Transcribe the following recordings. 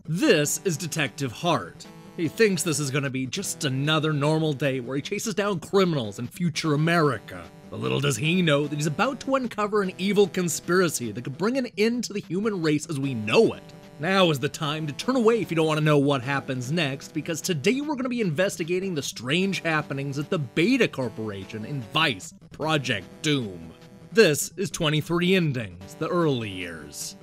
This is Detective Hart. He thinks this is gonna be just another normal day where he chases down criminals in future America. But little does he know that he's about to uncover an evil conspiracy that could bring an end to the human race as we know it. Now is the time to turn away if you don't want to know what happens next, because today we're going to be investigating the strange happenings at the BEDA Corporation in Vice Project Doom. This is 23 Endings, the early years.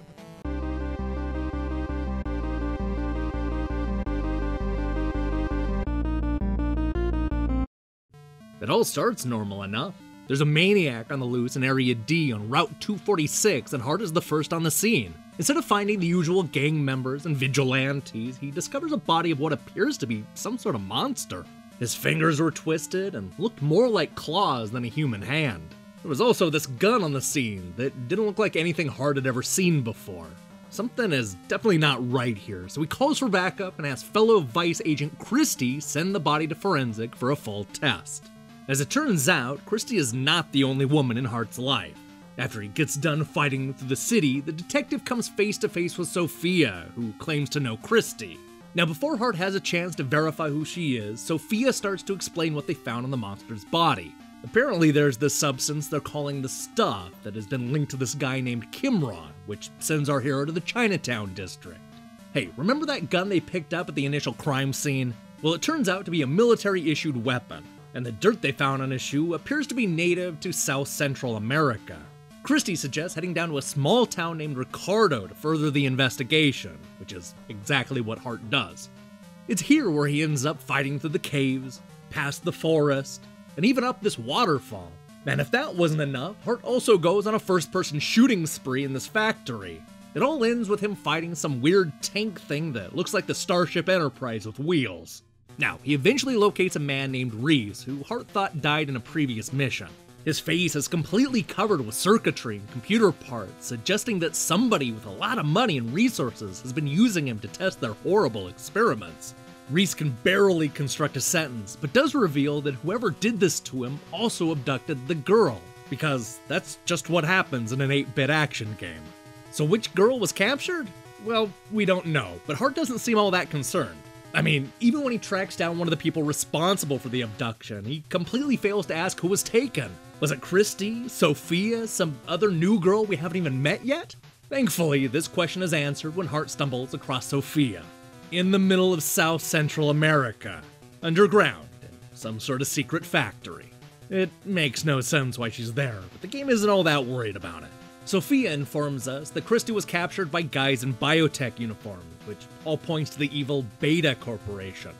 It all starts normal enough. There's a maniac on the loose in Area D on Route 246, and Hart is the first on the scene. Instead of finding the usual gang members and vigilantes, he discovers a body of what appears to be some sort of monster. His fingers were twisted and looked more like claws than a human hand. There was also this gun on the scene that didn't look like anything Hart had ever seen before. Something is definitely not right here, so he calls for backup and has fellow Vice agent Christie send the body to forensic for a full test. As it turns out, Christie is not the only woman in Hart's life. After he gets done fighting through the city, the detective comes face to face with Sophia, who claims to know Christie. Now, before Hart has a chance to verify who she is, Sophia starts to explain what they found on the monster's body. Apparently there's this substance they're calling the stuff that has been linked to this guy named Kimron, which sends our hero to the Chinatown district. Hey, remember that gun they picked up at the initial crime scene? Well, it turns out to be a military-issued weapon, and the dirt they found on his shoe appears to be native to South Central America. Christie suggests heading down to a small town named Ricardo to further the investigation, which is exactly what Hart does. It's here where he ends up fighting through the caves, past the forest, and even up this waterfall. And if that wasn't enough, Hart also goes on a first-person shooting spree in this factory. It all ends with him fighting some weird tank thing that looks like the Starship Enterprise with wheels. Now, he eventually locates a man named Reeves, who Hart thought died in a previous mission. His face is completely covered with circuitry and computer parts, suggesting that somebody with a lot of money and resources has been using him to test their horrible experiments. Reeves can barely construct a sentence, but does reveal that whoever did this to him also abducted the girl, because that's just what happens in an 8-bit action game. So which girl was captured? Well, we don't know, but Hart doesn't seem all that concerned. I mean, even when he tracks down one of the people responsible for the abduction, he completely fails to ask who was taken. Was it Christie, Sophia, some other new girl we haven't even met yet? Thankfully, this question is answered when Hart stumbles across Sophia. In the middle of South Central America, underground, in some sort of secret factory. It makes no sense why she's there, but the game isn't all that worried about it. Sophia informs us that Christie was captured by guys in biotech uniforms, which all points to the evil BEDA Corporation.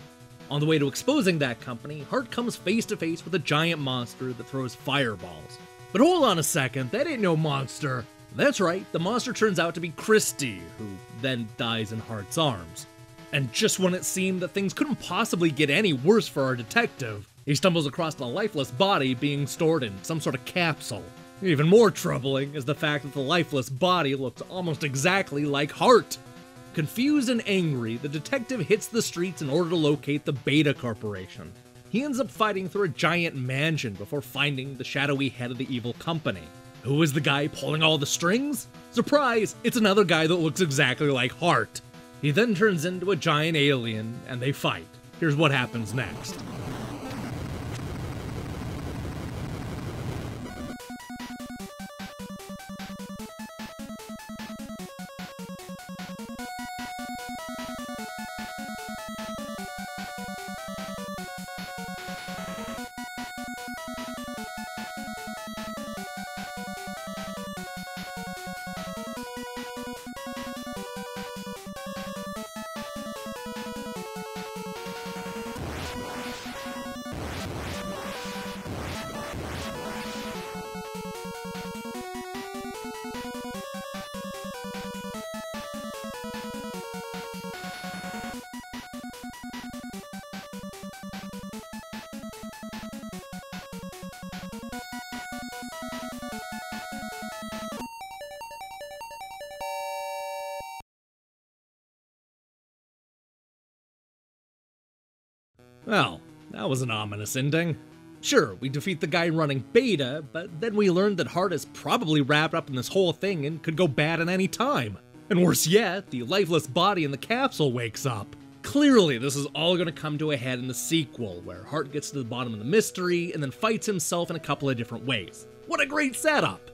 On the way to exposing that company, Hart comes face to face with a giant monster that throws fireballs. But hold on a second, that ain't no monster. That's right, the monster turns out to be Christie, who then dies in Hart's arms. And just when it seemed that things couldn't possibly get any worse for our detective, he stumbles across a lifeless body being stored in some sort of capsule. Even more troubling is the fact that the lifeless body looks almost exactly like Hart. Confused and angry, the detective hits the streets in order to locate the BEDA Corporation. He ends up fighting through a giant mansion before finding the shadowy head of the evil company. Who is the guy pulling all the strings? Surprise! It's another guy that looks exactly like Hart. He then turns into a giant alien, and they fight. Here's what happens next. Well, that was an ominous ending. Sure, we defeat the guy running BEDA, but then we learned that Hart is probably wrapped up in this whole thing and could go bad at any time. And worse yet, the lifeless body in the capsule wakes up. Clearly, this is all going to come to a head in the sequel, where Hart gets to the bottom of the mystery and then fights himself in a couple of different ways. What a great setup!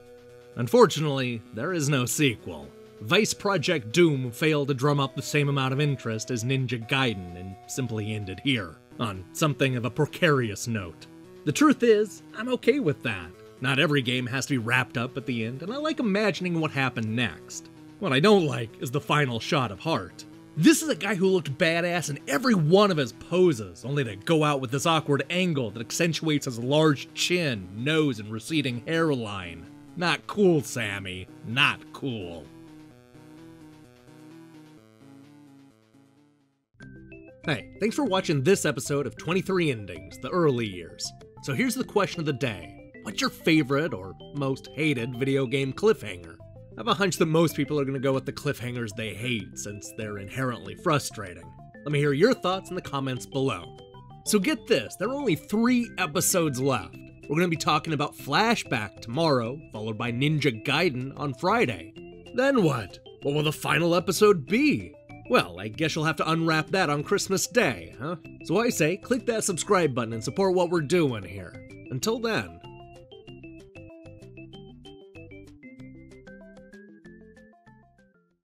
Unfortunately, there is no sequel. Vice Project Doom failed to drum up the same amount of interest as Ninja Gaiden and simply ended here, on something of a precarious note. The truth is, I'm okay with that. Not every game has to be wrapped up at the end, and I like imagining what happened next. What I don't like is the final shot of Hart. This is a guy who looked badass in every one of his poses, only to go out with this awkward angle that accentuates his large chin, nose, and receding hairline. Not cool, Sammy. Not cool. Hey, thanks for watching this episode of 23 Endings, the early years. So here's the question of the day. What's your favorite or most hated video game cliffhanger? I have a hunch that most people are going to go with the cliffhangers they hate, since they're inherently frustrating. Let me hear your thoughts in the comments below. So get this, there are only 3 episodes left. We're going to be talking about Flashback tomorrow, followed by Ninja Gaiden on Friday. Then what? What will the final episode be? Well, I guess you'll have to unwrap that on Christmas Day, huh? So I say, click that subscribe button and support what we're doing here. Until then.